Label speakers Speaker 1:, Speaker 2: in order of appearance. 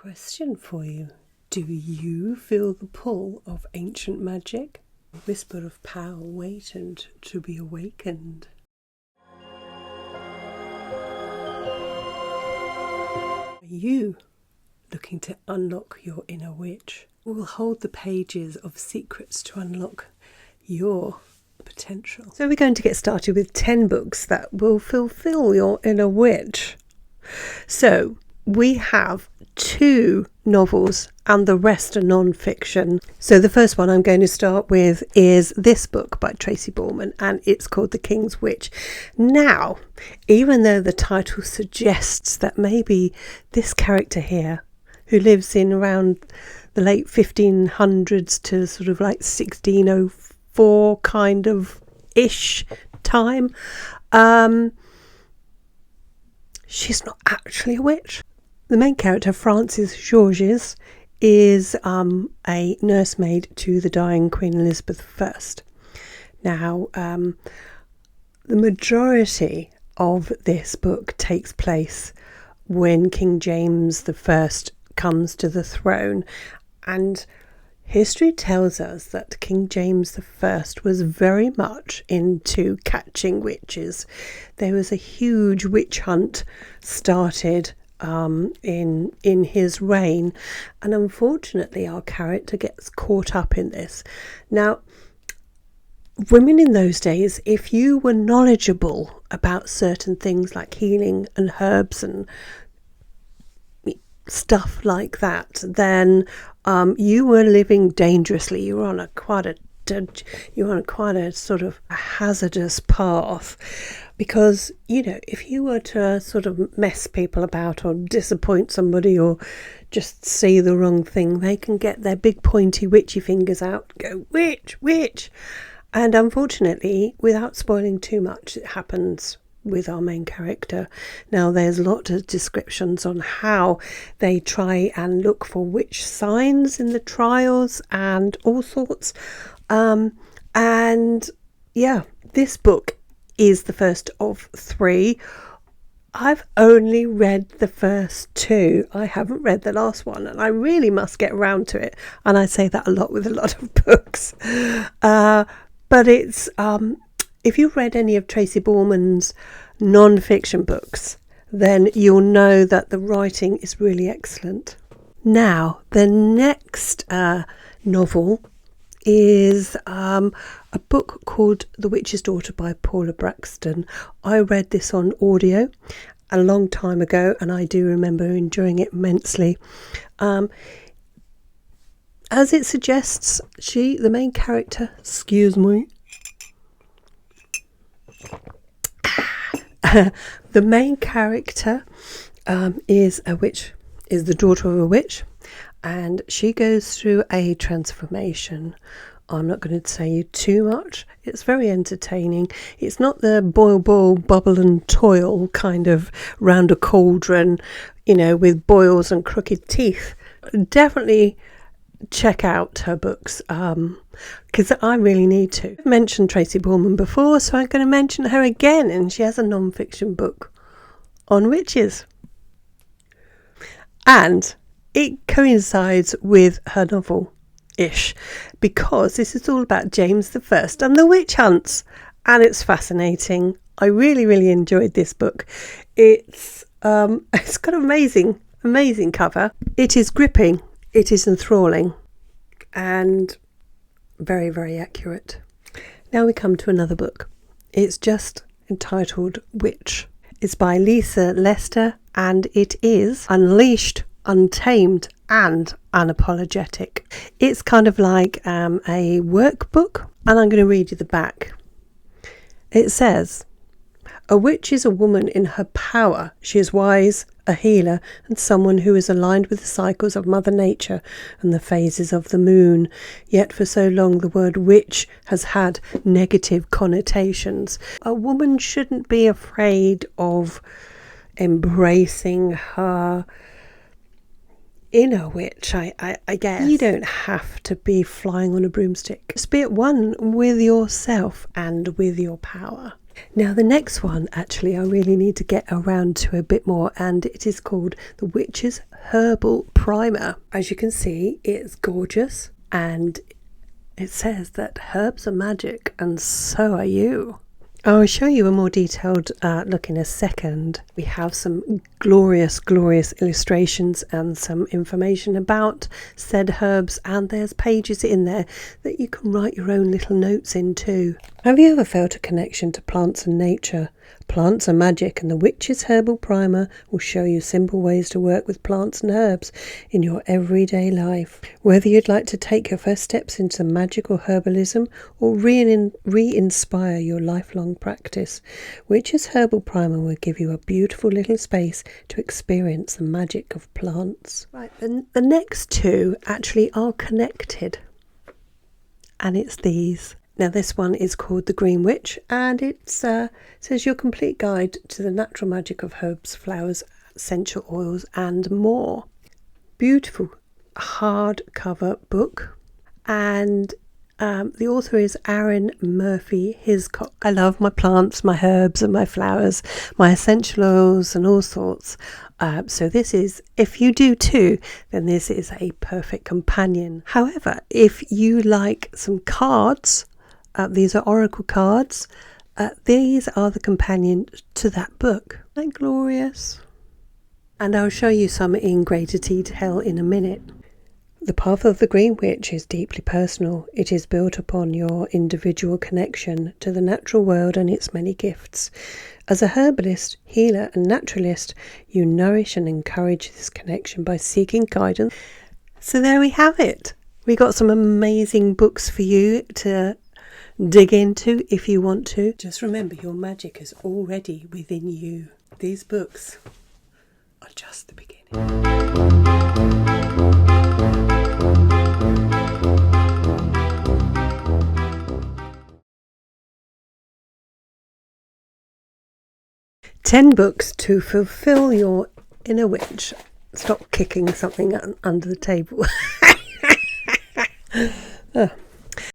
Speaker 1: Question for you. Do you feel the pull of ancient magic? A whisper of power waited to be awakened. Are you looking to unlock your inner witch? We'll hold the pages of secrets to unlock your potential. So we're going to get started with 10 books that will fulfill your inner witch. So we have 2 novels and the rest are non-fiction. So the first one I'm going to start with is this book by Tracy Borman, and it's called The King's Witch. Now, even though the title suggests that maybe this character here, who lives in around the late 1500s to sort of like 1604 kind of ish time, she's not actually a witch. The main character, Frances Georges, is a nursemaid to the dying Queen Elizabeth I. Now, the majority of this book takes place when King James I comes to the throne, and history tells us that King James I was very much into catching witches. There was a huge witch hunt started in his reign, and unfortunately our character gets caught up in this. Now, women in those days, if you were knowledgeable about certain things like healing and herbs and stuff like that, then you were living dangerously. You were on quite a sort of hazardous path, because, you know, if you were to sort of mess people about or disappoint somebody or just say the wrong thing, they can get their big pointy witchy fingers out and go, witch, witch. And unfortunately, without spoiling too much, it happens with our main character. Now, there's a lot of descriptions on how they try and look for witch signs in the trials and all sorts. And yeah, this book is the first of 3. I've only read the first 2. I haven't read the last one, and I really must get around to it. And I say that a lot with a lot of books. But it's if you've read any of Tracy Borman's non-fiction books, then you'll know that the writing is really excellent. Now, the next novel is a book called The Witch's Daughter by Paula Braxton. I read this on audio a long time ago, and I do remember enjoying it immensely. As it suggests, the main character, the main character is a witch, is the daughter of a witch, and she goes through a transformation. I'm not going to tell you too much. It's very entertaining. It's not the boil, bubble and toil kind of round a cauldron, you know, with boils and crooked teeth. Definitely check out her books, because I really need to. I've mentioned Tracy Borman before, so I'm going to mention her again, and she has a non-fiction book on witches. And it coincides with her novel-ish, because this is all about James I and the witch hunts, and it's fascinating. I really, really enjoyed this book. It's got an amazing cover. It is gripping, it is enthralling, and very, very accurate. Now we come to another book. It's just entitled Witch. It's by Lisa Lester, and it is unleashed, untamed, and unapologetic. It's kind of like a workbook, and I'm going to read you the back. It says, "A witch is a woman in her power. She is wise, a healer, and someone who is aligned with the cycles of Mother Nature and the phases of the moon. Yet for so long the word witch has had negative connotations. A woman shouldn't be afraid of embracing her inner witch, I guess. You don't have to be flying on a broomstick. Just be at one with yourself and with your power." Now the next one, actually, I really need to get around to a bit more, and it is called the Witch's Herbal Primer. As you can see, it's gorgeous, and it says that herbs are magic and so are you. I'll show you a more detailed look in a second. We have some glorious illustrations and some information about said herbs, and there's pages in there that you can write your own little notes in too. Have you ever felt a connection to plants and nature? Plants are magic, and the Witch's Herbal Primer will show you simple ways to work with plants and herbs in your everyday life. Whether you'd like to take your first steps into magical herbalism or re-inspire your lifelong practice, Witch's Herbal Primer will give you a beautiful little space to experience the magic of plants. Right, the next two actually are connected, and it's these. Now this one is called The Green Witch, and it says your complete guide to the natural magic of herbs, flowers, essential oils and more. Beautiful hardcover book, and the author is Aaron Murphy Hiscock. I love my plants, my herbs and my flowers, my essential oils and all sorts. So this is, if you do too, then this is a perfect companion. However, if you like some cards, these are oracle cards. These are the companion to that book. Isn't that glorious? And I'll show you some in greater detail in a minute. The path of the Green Witch is deeply personal. It is built upon your individual connection to the natural world and its many gifts. As a herbalist, healer and naturalist, you nourish and encourage this connection by seeking guidance. So there we have it. We got some amazing books for you to dig into if you want to. Just remember, your magic is already within you. These books are just the beginning. "10 books to fulfill your inner witch." Stop kicking something under the table.